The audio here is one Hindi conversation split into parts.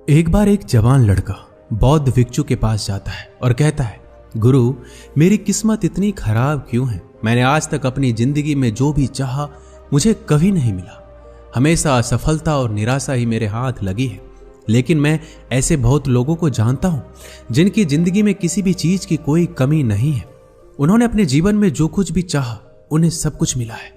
एक बार एक जवान लड़का बौद्ध भिक्षु के पास जाता है और कहता है, गुरु, मेरी किस्मत इतनी खराब क्यों है? मैंने आज तक अपनी जिंदगी में जो भी चाहा मुझे कभी नहीं मिला। हमेशा असफलता और निराशा ही मेरे हाथ लगी है। लेकिन मैं ऐसे बहुत लोगों को जानता हूं जिनकी जिंदगी में किसी भी चीज की कोई कमी नहीं है। उन्होंने अपने जीवन में जो कुछ भी चाहा उन्हें सब कुछ मिला है।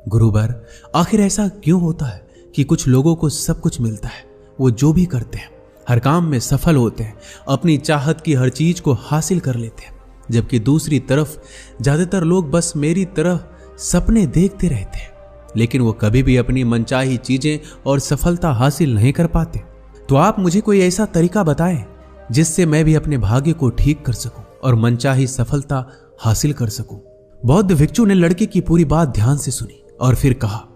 गुरुवर, आखिर ऐसा क्यों होता है कि कुछ लोगों को सब कुछ मिलता है, वो जो भी करते हैं हर काम में सफल होते हैं, अपनी चाहत की हर चीज को हासिल कर लेते हैं, जबकि दूसरी तरफ ज्यादातर लोग बस मेरी तरह सपने देखते रहते हैं, लेकिन वो कभी भी अपनी मनचाही चीजें और सफलता हासिल नहीं कर पाते। तो आप मुझे कोई ऐसा तरीका बताएं जिससे मैं भी अपने भाग्य को ठीक कर सकूं और मनचाही सफलता हासिल कर सकूं। बौद्ध भिक्षु ने लड़के की पूरी बात ध्यान से सुनी और फिर कहा,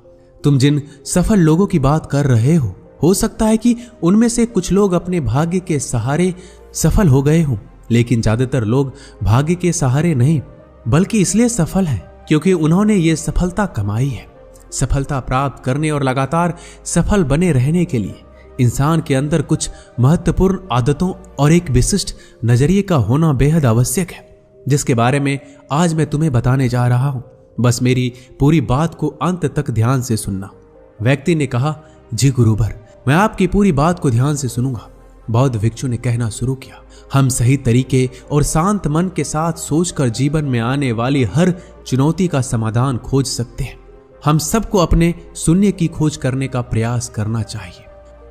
तुम जिन सफल लोगों की बात कर रहे हो सकता है कि उनमें से कुछ लोग अपने भाग्य के सहारे सफल हो गए हों, लेकिन ज्यादातर लोग भाग्य के सहारे नहीं बल्कि इसलिए सफल हैं क्योंकि उन्होंने ये सफलता कमाई है। सफलता प्राप्त करने और लगातार सफल बने रहने के लिए इंसान के अंदर कुछ महत्वपूर्ण आदतों और एक विशिष्ट नजरिए का होना बेहद आवश्यक है, जिसके बारे में आज मैं तुम्हें बताने जा रहा हूं। बस मेरी पूरी बात को अंत तक ध्यान से सुनना। व्यक्ति ने कहा, जी गुरुवर, मैं आपकी पूरी बात को ध्यान से सुनूंगा। बौद्ध भिक्षु ने कहना शुरू किया, हम सही तरीके और शांत मन के साथ सोचकर जीवन में आने वाली हर चुनौती का समाधान खोज सकते हैं। हम सबको अपने शून्य की खोज करने का प्रयास करना चाहिए।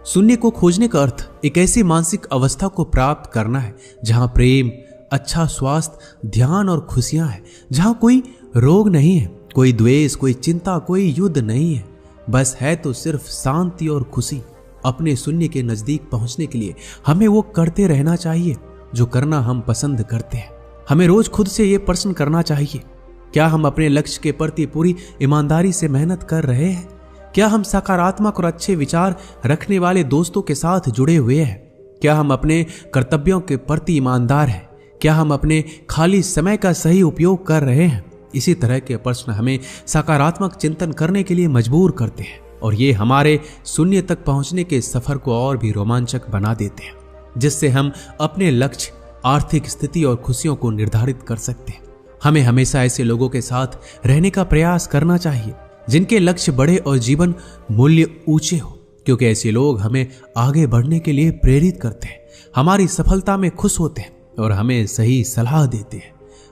शून्य को खोजने का अर्थ एक ऐसी मानसिक अवस्था को प्राप्त करना है जहां प्रेम, अच्छा स्वास्थ्य, ध्यान और खुशियां हैं, जहां कोई रोग नहीं है, कोई द्वेष, कोई चिंता, कोई युद्ध नहीं है, बस है तो सिर्फ शांति और खुशी। अपने शून्य के नजदीक पहुंचने के लिए हमें वो करते रहना चाहिए जो करना हम पसंद करते हैं। हमें रोज खुद से ये प्रश्न करना चाहिए, क्या हम अपने लक्ष्य के प्रति पूरी ईमानदारी से मेहनत कर रहे हैं? क्या हम सकारात्मक और अच्छे विचार रखने वाले दोस्तों के साथ जुड़े हुए हैं? क्या हम अपने कर्तव्यों के प्रति ईमानदार हैं? क्या हम अपने खाली समय का सही उपयोग कर रहे हैं? इसी तरह के प्रश्न हमें सकारात्मक चिंतन करने के लिए मजबूर करते हैं और ये हमारे शून्य तक पहुंचने के सफर को और भी रोमांचक बना देते हैं, जिससे हम अपने लक्ष्य, आर्थिक स्थिति और खुशियों को निर्धारित कर सकते हैं। हमें हमेशा ऐसे लोगों के साथ रहने का प्रयास करना चाहिए जिनके लक्ष्य बड़े और जीवन मूल्य ऊंचे हो, क्योंकि ऐसे लोग हमें आगे बढ़ने के लिए प्रेरित करते हैं, हमारी सफलता में खुश होते हैं और हमें सही सलाह देते हैं।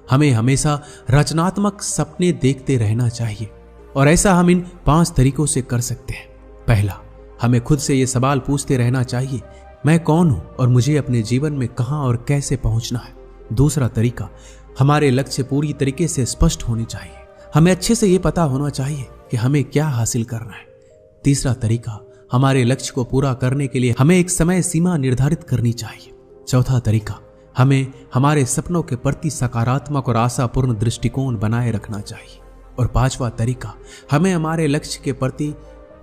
हमें हमेशा रचनात्मक सपने देखते रहना चाहिए और ऐसा हम इन 5 तरीकों से कर सकते हैं। पहला, हमें खुद से ये सवाल पूछते रहना चाहिए, मैं कौन हूं और मुझे अपने जीवन में कहां और कैसे पहुंचना है। दूसरा तरीका, हमारे लक्ष्य पूरी तरीके से स्पष्ट होने चाहिए। हमें अच्छे से ये पता होना चाहिए कि हमें क्या हासिल करना है। तीसरा तरीका, हमारे लक्ष्य को पूरा करने के लिए हमें एक समय सीमा निर्धारित करनी चाहिए। चौथा तरीका, हमें हमारे सपनों के प्रति सकारात्मक और आशापूर्ण दृष्टिकोण बनाए रखना चाहिए। और पांचवा तरीका, हमें हमारे लक्ष्य के प्रति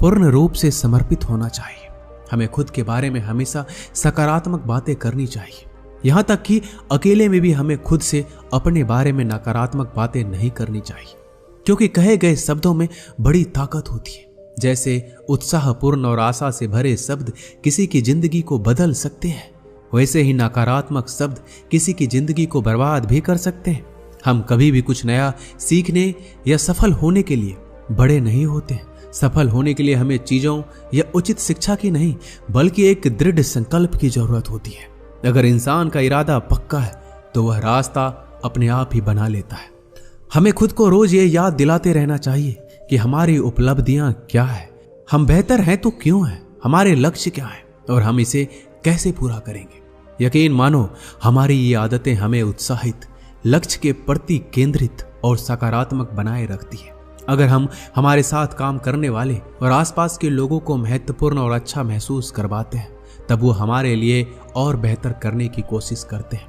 पूर्ण रूप से समर्पित होना चाहिए। हमें खुद के बारे में हमेशा सकारात्मक बातें करनी चाहिए, यहां तक कि अकेले में भी हमें खुद से अपने बारे में नकारात्मक बातें नहीं करनी चाहिए, क्योंकि कहे गए शब्दों में बड़ी ताकत होती है। जैसे उत्साहपूर्ण और आशा से भरे शब्द किसी की जिंदगी को बदल सकते हैं, वैसे ही नकारात्मक शब्द किसी की जिंदगी को बर्बाद भी कर सकते हैं। हम कभी भी कुछ नया सीखने या सफल होने के लिए बड़े नहीं होते हैं। सफल होने के लिए हमें चीजों या उचित शिक्षा की नहीं बल्कि एक दृढ़ संकल्प की जरूरत होती है। अगर इंसान का इरादा पक्का है तो वह रास्ता अपने आप ही बना लेता है। हमें खुद को रोज ये याद दिलाते रहना चाहिए कि हमारी उपलब्धियां क्या है, हम बेहतर हैं तो क्यों हैं, हमारे लक्ष्य क्या है और हम इसे कैसे पूरा करेंगे। यकीन मानो, हमारी ये आदतें हमें उत्साहित, लक्ष्य के प्रति केंद्रित और सकारात्मक बनाए रखती है। अगर हम हमारे साथ काम करने वाले और आसपास के लोगों को महत्वपूर्ण और अच्छा महसूस करवाते हैं, तब वो हमारे लिए और बेहतर करने की कोशिश करते हैं।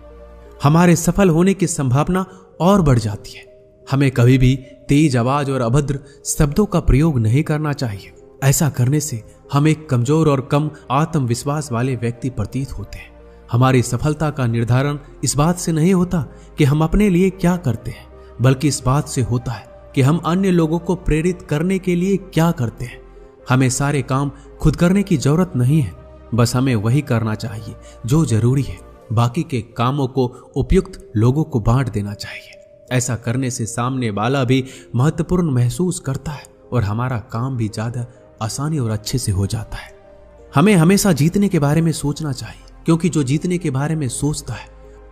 हमारे सफल होने की संभावना और बढ़ जाती है। हमें कभी भी तेज आवाज और अभद्र शब्दों का प्रयोग नहीं करना चाहिए। ऐसा करने से हम एक कमजोर और कम आत्मविश्वास वाले व्यक्ति प्रतीत होते हैं। हमारी सफलता का निर्धारण इस बात से नहीं होता कि हम अपने लिए क्या करते हैं, बल्कि इस बात से होता है कि हम अन्य लोगों को प्रेरित करने के लिए क्या करते हैं। हमें सारे काम खुद करने की जरूरत नहीं है, बस हमें वही करना चाहिए जो जरूरी है। बाकी के कामों को उपयुक्त लोगों को बांट देना चाहिए। ऐसा करने से सामने वाला भी महत्वपूर्ण महसूस करता है और हमारा काम भी ज्यादा आसानी और अच्छे से हो जाता है। हमें हमेशा जीतने के बारे में सोचना चाहिए, क्योंकि जो जीतने के बारे में सोचता है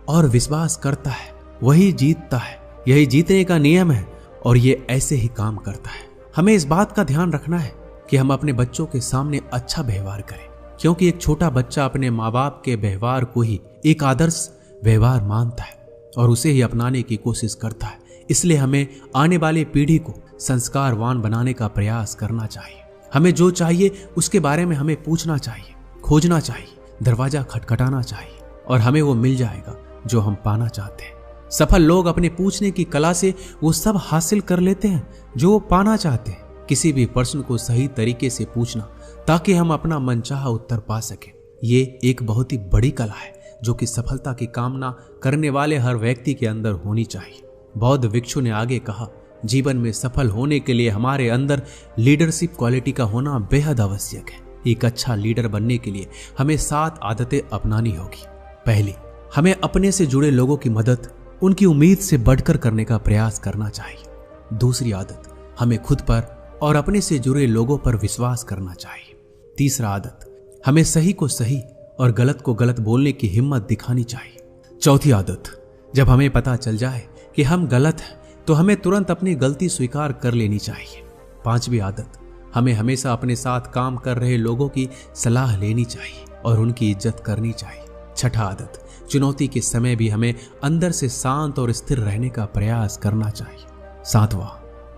और विश्वास करता है वही जीतता है। यही जीतने का नियम है और ये ऐसे ही काम करता है। हमें इस बात का ध्यान रखना है कि हम अपने बच्चों के सामने अच्छा व्यवहार करें, क्योंकि एक छोटा बच्चा अपने माँ बाप के व्यवहार को ही एक आदर्श व्यवहार मानता है और उसे ही अपनाने की कोशिश करता है। इसलिए हमें आने वाली पीढ़ी को संस्कारवान बनाने का प्रयास करना चाहिए। हमें जो चाहिए उसके बारे में हमें पूछना चाहिए, खोजना चाहिए, दरवाजा खटखटाना चाहिए और हमें वो मिल जाएगा जो हम पाना चाहते हैं। सफल लोग अपने पूछने की कला से वो सब हासिल कर लेते हैं जो वो पाना चाहते हैं। किसी भी प्रश्न को सही तरीके से पूछना ताकि हम अपना मनचाहा उत्तर पा सकें, ये एक बहुत ही बड़ी कला है जो कि सफलता की कामना करने वाले हर व्यक्ति के अंदर होनी चाहिए। बौद्ध भिक्षु ने आगे कहा, जीवन में सफल होने के लिए हमारे अंदर लीडरशिप क्वालिटी का होना बेहद आवश्यक है। एक अच्छा लीडर बनने के लिए हमें 7 आदतें अपनानी होगी। पहली, हमें अपने से जुड़े लोगों की मदद उनकी उम्मीद से बढ़कर करने का प्रयास करना चाहिए। दूसरी आदत, हमें खुद पर और अपने से जुड़े लोगों पर विश्वास करना चाहिए। तीसरा आदत, हमें सही को सही और गलत को गलत बोलने की हिम्मत दिखानी चाहिए। चौथी आदत, जब हमें पता चल जाए कि हम गलत हैं तो हमें तुरंत अपनी गलती स्वीकार कर लेनी चाहिए। पांचवी आदत, हमें हमेशा अपने साथ काम कर रहे लोगों की सलाह लेनी चाहिए और उनकी इज्जत करनी चाहिए। छठा आदत, चुनौती के समय भी हमें अंदर से शांत और स्थिर रहने का प्रयास करना चाहिए। सातवां,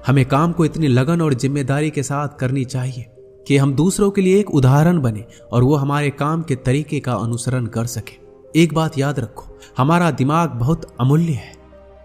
हमें काम को इतनी लगन और जिम्मेदारी के साथ करनी चाहिए कि हम दूसरों के लिए एक उदाहरण बने और वो हमारे काम के तरीके का अनुसरण कर सके। एक बात याद रखो, हमारा दिमाग बहुत अमूल्य है।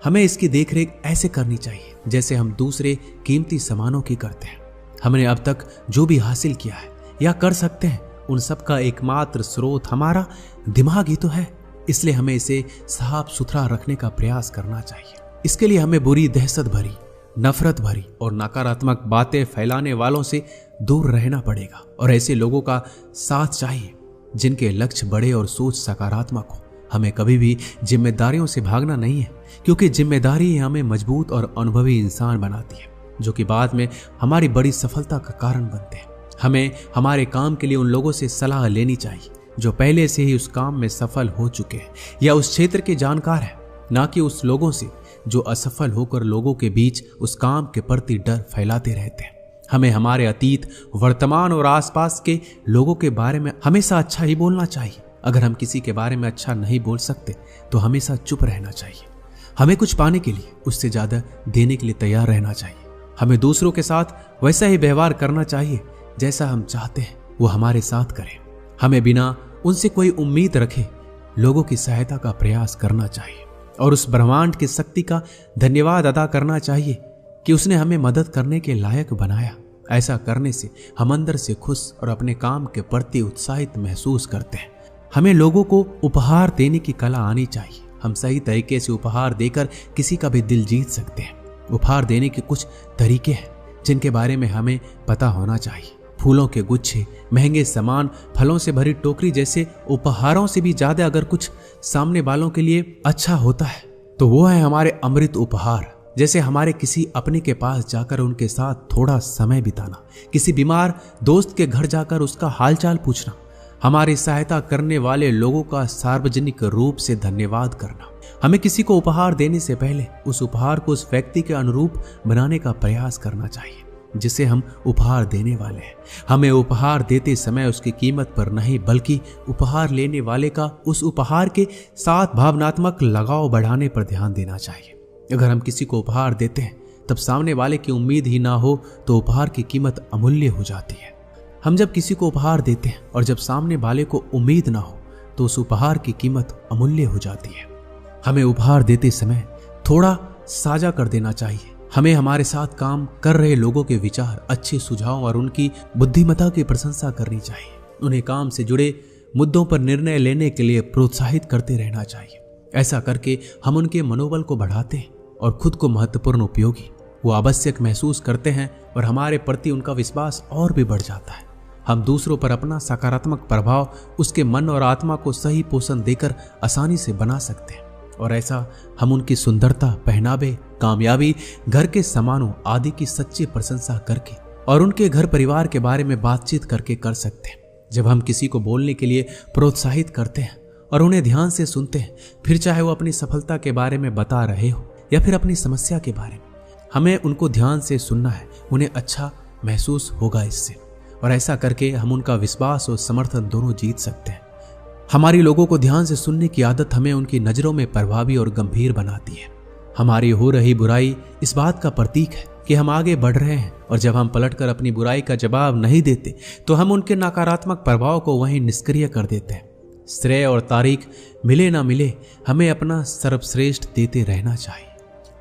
हमें इसकी देखरेख ऐसे करनी चाहिए जैसे हम दूसरे कीमती सामानों की करते हैं। हमने अब तक जो भी हासिल किया है या कर सकते हैं उन सब का एकमात्र स्रोत हमारा दिमाग ही तो है। इसलिए हमें इसे साफ सुथरा रखने का प्रयास करना चाहिए। इसके लिए हमें बुरी, दहशत भरी, नफरत भरी और नकारात्मक बातें फैलाने वालों से दूर रहना पड़ेगा और ऐसे लोगों का साथ चाहिए जिनके लक्ष्य बड़े और सोच सकारात्मक हो। हमें कभी भी जिम्मेदारियों से भागना नहीं है, क्योंकि जिम्मेदारी ही हमें मजबूत और अनुभवी इंसान बनाती है, जो कि बाद में हमारी बड़ी सफलता का कारण बनते हैं। हमें हमारे काम के लिए उन लोगों से सलाह लेनी चाहिए जो पहले से ही उस काम में सफल हो चुके हैं या उस क्षेत्र के जानकार हैं, ना कि उस लोगों से जो असफल होकर लोगों के बीच उस काम के प्रति डर फैलाते रहते हैं। हमें हमारे अतीत, वर्तमान और आसपास के लोगों के बारे में हमेशा अच्छा ही बोलना चाहिए। अगर हम किसी के बारे में अच्छा नहीं बोल सकते तो हमेशा चुप रहना चाहिए। हमें कुछ पाने के लिए उससे ज्यादा देने के लिए तैयार रहना चाहिए। हमें दूसरों के साथ वैसा ही व्यवहार करना चाहिए जैसा हम चाहते हैं वो हमारे साथ करें। हमें बिना उनसे कोई उम्मीद रखे लोगों की सहायता का प्रयास करना चाहिए और उस ब्रह्मांड की शक्ति का धन्यवाद अदा करना चाहिए कि उसने हमें मदद करने के लायक बनाया। ऐसा करने से हम अंदर से खुश और अपने काम के प्रति उत्साहित महसूस करते हैं। हमें लोगों को उपहार देने की कला आनी चाहिए। हम सही तरीके से उपहार देकर किसी का भी दिल जीत सकते हैं। उपहार देने के कुछ तरीके हैं जिनके बारे में हमें पता होना चाहिए। फूलों के गुच्छे, महंगे सामान, फलों से भरी टोकरी जैसे उपहारों से भी ज्यादा अगर कुछ सामने वालों के लिए अच्छा होता है तो वो है हमारे अमृत उपहार। जैसे हमारे किसी अपने के पास जाकर उनके साथ थोड़ा समय बिताना, किसी बीमार दोस्त के घर जाकर उसका हालचाल पूछना, हमारी सहायता करने वाले लोगों का सार्वजनिक रूप से धन्यवाद करना। हमें किसी को उपहार देने से पहले उस उपहार को उस व्यक्ति के अनुरूप बनाने का प्रयास करना चाहिए जिसे हम उपहार देने वाले हैं। हमें उपहार देते समय उसकी कीमत पर नहीं बल्कि उपहार लेने वाले का उस उपहार के साथ भावनात्मक लगाव बढ़ाने पर ध्यान देना चाहिए। अगर हम किसी को उपहार देते हैं तब सामने वाले की उम्मीद ही ना हो तो उपहार की कीमत अमूल्य हो जाती है। हम जब किसी को उपहार देते हैं और जब सामने वाले को उम्मीद ना हो तो उस उपहार की कीमत अमूल्य हो जाती है। हमें उपहार देते समय थोड़ा साझा कर देना चाहिए। हमें हमारे साथ काम कर रहे लोगों के विचार, अच्छे सुझाव और उनकी बुद्धिमत्ता की प्रशंसा करनी चाहिए। उन्हें काम से जुड़े मुद्दों पर निर्णय लेने के लिए प्रोत्साहित करते रहना चाहिए। ऐसा करके हम उनके मनोबल को बढ़ाते हैं और खुद को महत्वपूर्ण, उपयोगी वो आवश्यक महसूस करते हैं और हमारे प्रति उनका विश्वास और भी बढ़ जाता है। हम दूसरों पर अपना सकारात्मक प्रभाव उसके मन और आत्मा को सही पोषण देकर आसानी से बना सकते हैं। और ऐसा हम उनकी सुंदरता, पहनावे, कामयाबी, घर के सामानों आदि की सच्ची प्रशंसा करके और उनके घर परिवार के बारे में बातचीत करके कर सकते हैं। जब हम किसी को बोलने के लिए प्रोत्साहित करते हैं और उन्हें ध्यान से सुनते हैं, फिर चाहे वो अपनी सफलता के बारे में बता रहे हो या फिर अपनी समस्या के बारे में, हमें उनको ध्यान से सुनना है। उन्हें अच्छा महसूस होगा इससे, और ऐसा करके हम उनका विश्वास और समर्थन दोनों जीत सकते हैं। हमारी लोगों को ध्यान से सुनने की आदत हमें उनकी नजरों में प्रभावी और गंभीर बनाती है। हमारी हो रही बुराई इस बात का प्रतीक है कि हम आगे बढ़ रहे हैं, और जब हम पलटकर अपनी बुराई का जवाब नहीं देते तो हम उनके नकारात्मक प्रभाव को वहीं निष्क्रिय कर देते हैं। श्रेय और तारीख मिले ना मिले, हमें अपना सर्वश्रेष्ठ देते रहना चाहिए।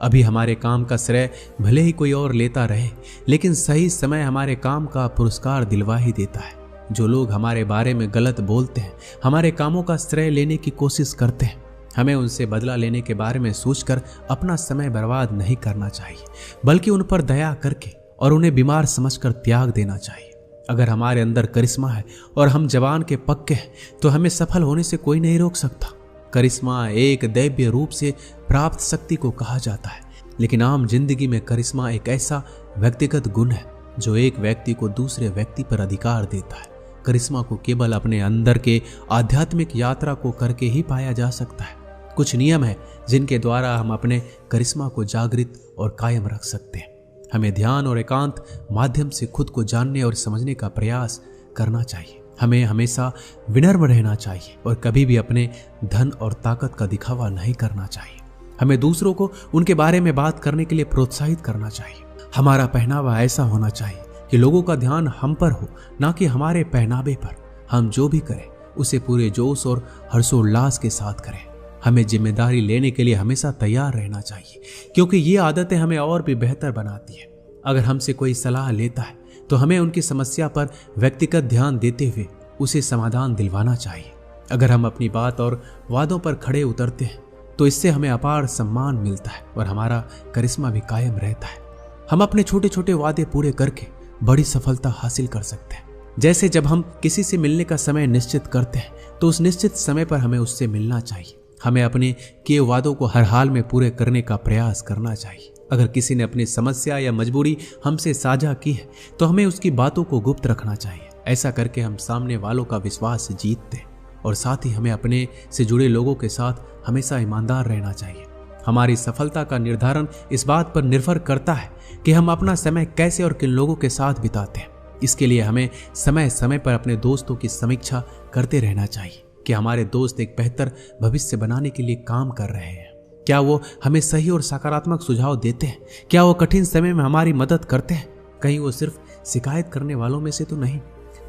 अभी हमारे काम का श्रेय भले ही कोई और लेता रहे, लेकिन सही समय हमारे काम का पुरस्कार दिलवा ही देता है। जो लोग हमारे बारे में गलत बोलते हैं, हमारे कामों का श्रेय लेने की कोशिश करते हैं, हमें उनसे बदला लेने के बारे में सोचकर अपना समय बर्बाद नहीं करना चाहिए, बल्कि उन पर दया करके और उन्हें बीमार समझकर त्याग देना चाहिए। अगर हमारे अंदर करिश्मा है और हम जवान के पक्के हैं, तो हमें सफल होने से कोई नहीं रोक सकता। करिश्मा एक दैवीय रूप से प्राप्त शक्ति को कहा जाता है, लेकिन आम जिंदगी में करिश्मा एक ऐसा व्यक्तिगत गुण है जो एक व्यक्ति को दूसरे व्यक्ति पर अधिकार देता है। करिश्मा को केवल अपने अंदर के आध्यात्मिक यात्रा को करके ही पाया जा सकता है। कुछ नियम है जिनके द्वारा हम अपने करिश्मा को जागृत और कायम रख सकते हैं। हमें ध्यान और एकांत माध्यम से खुद को जानने और समझने का प्रयास करना चाहिए। हमें हमेशा विनम्र रहना चाहिए और कभी भी अपने धन और ताकत का दिखावा नहीं करना चाहिए। हमें दूसरों को उनके बारे में बात करने के लिए प्रोत्साहित करना चाहिए। हमारा पहनावा ऐसा होना चाहिए कि लोगों का ध्यान हम पर हो, ना कि हमारे पहनावे पर। हम जो भी करें उसे पूरे जोश और हर्षोल्लास के साथ करें। हमें जिम्मेदारी लेने के लिए हमेशा तैयार रहना चाहिए, क्योंकि ये आदतें हमें और भी बेहतर बनाती है। अगर हमसे कोई सलाह लेता है तो हमें उनकी समस्या पर व्यक्तिगत ध्यान देते हुए उसे समाधान दिलवाना चाहिए। अगर हम अपनी बात और वादों पर खड़े उतरते हैं तो इससे हमें अपार सम्मान मिलता है और हमारा करिश्मा भी कायम रहता है। हम अपने छोटे छोटे वादे पूरे करके बड़ी सफलता हासिल कर सकते हैं। जैसे जब हम किसी से मिलने का समय निश्चित करते हैं तो उस निश्चित समय पर हमें उससे मिलना चाहिए। हमें अपने किए वादों को हर हाल में पूरे करने का प्रयास करना चाहिए। अगर किसी ने अपनी समस्या या मजबूरी हमसे साझा की है तो हमें उसकी बातों को गुप्त रखना चाहिए। ऐसा करके हम सामने वालों का विश्वास जीतते हैं, और साथ ही हमें अपने से जुड़े लोगों के साथ हमेशा ईमानदार रहना चाहिए। हमारी सफलता का निर्धारण इस बात पर निर्भर करता है कि हम अपना समय कैसे और किन लोगों के साथ बिताते हैं। इसके लिए हमें समय समय पर अपने दोस्तों की समीक्षा करते रहना चाहिए कि हमारे दोस्त एक बेहतर भविष्य बनाने के लिए काम कर रहे हैं। क्या वो हमें सही और सकारात्मक सुझाव देते हैं? क्या वो कठिन समय में हमारी मदद करते हैं? कहीं वो सिर्फ शिकायत करने वालों में से तो नहीं?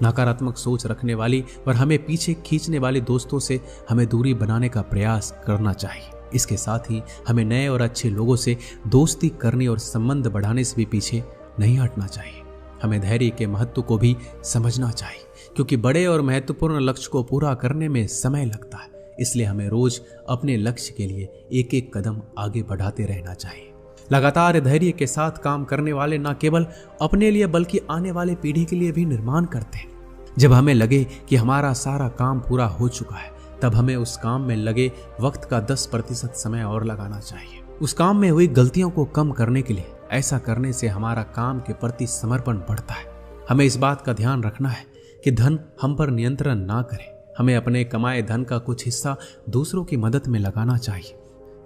नकारात्मक सोच रखने वाली और हमें पीछे खींचने वाले दोस्तों से हमें दूरी बनाने का प्रयास करना चाहिए। इसके साथ ही हमें नए और अच्छे लोगों से दोस्ती करने और संबंध बढ़ाने से भी पीछे नहीं हटना चाहिए। हमें धैर्य के महत्व को भी समझना चाहिए, क्योंकि बड़े और महत्वपूर्ण लक्ष्य को पूरा करने में समय लगता है। इसलिए हमें रोज अपने लक्ष्य के लिए एक एक कदम आगे बढ़ाते रहना चाहिए। लगातार धैर्य के साथ काम करने वाले न केवल अपने लिए बल्कि आने वाले पीढ़ी के लिए भी निर्माण करते हैं। जब हमें लगे कि हमारा सारा काम पूरा हो चुका है, तब हमें उस काम में लगे वक्त का 10% समय और लगाना चाहिए। उस काम में हुई गलतियों को कम करने के लिए ऐसा करने से हमारा काम के प्रति समर्पण बढ़ता है। हमें इस बात का ध्यान रखना है कि धन हम पर नियंत्रण ना करे। हमें अपने कमाए धन का कुछ हिस्सा दूसरों की मदद में लगाना चाहिए,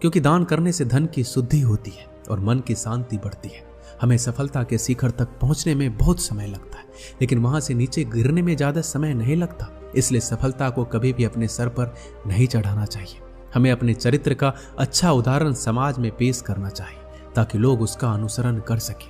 क्योंकि दान करने से धन की शुद्धि होती है और मन की शांति बढ़ती है। हमें सफलता के शिखर तक पहुंचने में बहुत समय लगता है, लेकिन वहां से नीचे गिरने में ज्यादा समय नहीं लगता। इसलिए सफलता को कभी भी अपने सर पर नहीं चढ़ाना चाहिए। हमें अपने चरित्र का अच्छा उदाहरण समाज में पेश करना चाहिए ताकि लोग उसका अनुसरण कर सकें।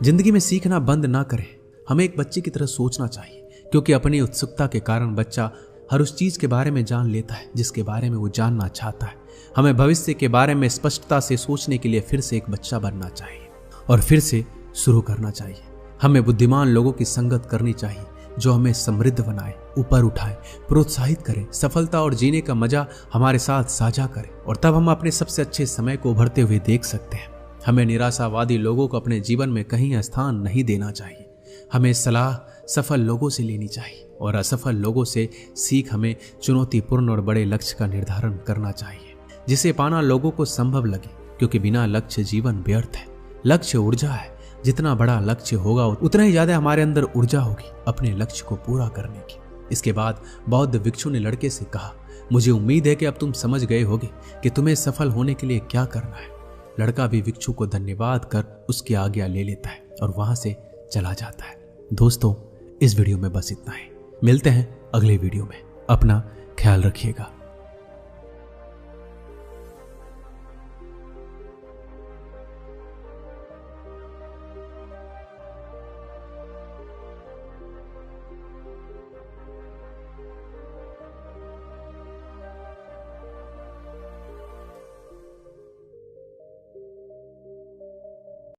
जिंदगी में सीखना बंद ना करें। हमें एक बच्चे की तरह सोचना चाहिए, क्योंकि अपनी उत्सुकता के कारण बच्चा हर उस चीज के बारे में जान लेता है जिसके बारे में वो जानना चाहता है। हमें भविष्य के बारे में स्पष्टता से सोचने के लिए फिर से एक बच्चा बनना चाहिए और फिर से शुरू करना चाहिए। हमें बुद्धिमान लोगों की संगत करनी चाहिए जो हमें समृद्ध बनाए, ऊपर उठाए, प्रोत्साहित करें, सफलता और जीने का मजा हमारे साथ साझा करें, और तब हम अपने सबसे अच्छे समय को उभरते हुए देख सकते हैं। हमें निराशावादी लोगों को अपने जीवन में कहीं स्थान नहीं देना चाहिए। हमें सलाह सफल लोगों से लेनी चाहिए और असफल लोगों से सीख हमें चुनौतीपूर्ण और बड़े लक्ष्य का निर्धारण करना चाहिए, जिसे पाना लोगों को संभव लगे, क्योंकि बिना लक्ष्य जीवन व्यर्थ है। लक्ष्य ऊर्जा है, जितना बड़ा लक्ष्य होगा उतना ही ज्यादा हमारे अंदर ऊर्जा होगी अपने लक्ष्य को पूरा करने की। इसके बाद बौद्ध भिक्षु ने लड़के से कहा, मुझे उम्मीद है कि अब तुम समझ गए होगे कि तुम्हें सफल होने के लिए क्या करना है। लड़का भी भिक्षु को धन्यवाद कर उसकी आज्ञा ले लेता है और वहां से चला जाता है। दोस्तों, इस वीडियो में बस इतना ही। मिलते हैं अगले वीडियो में। अपना ख्याल रखिएगा।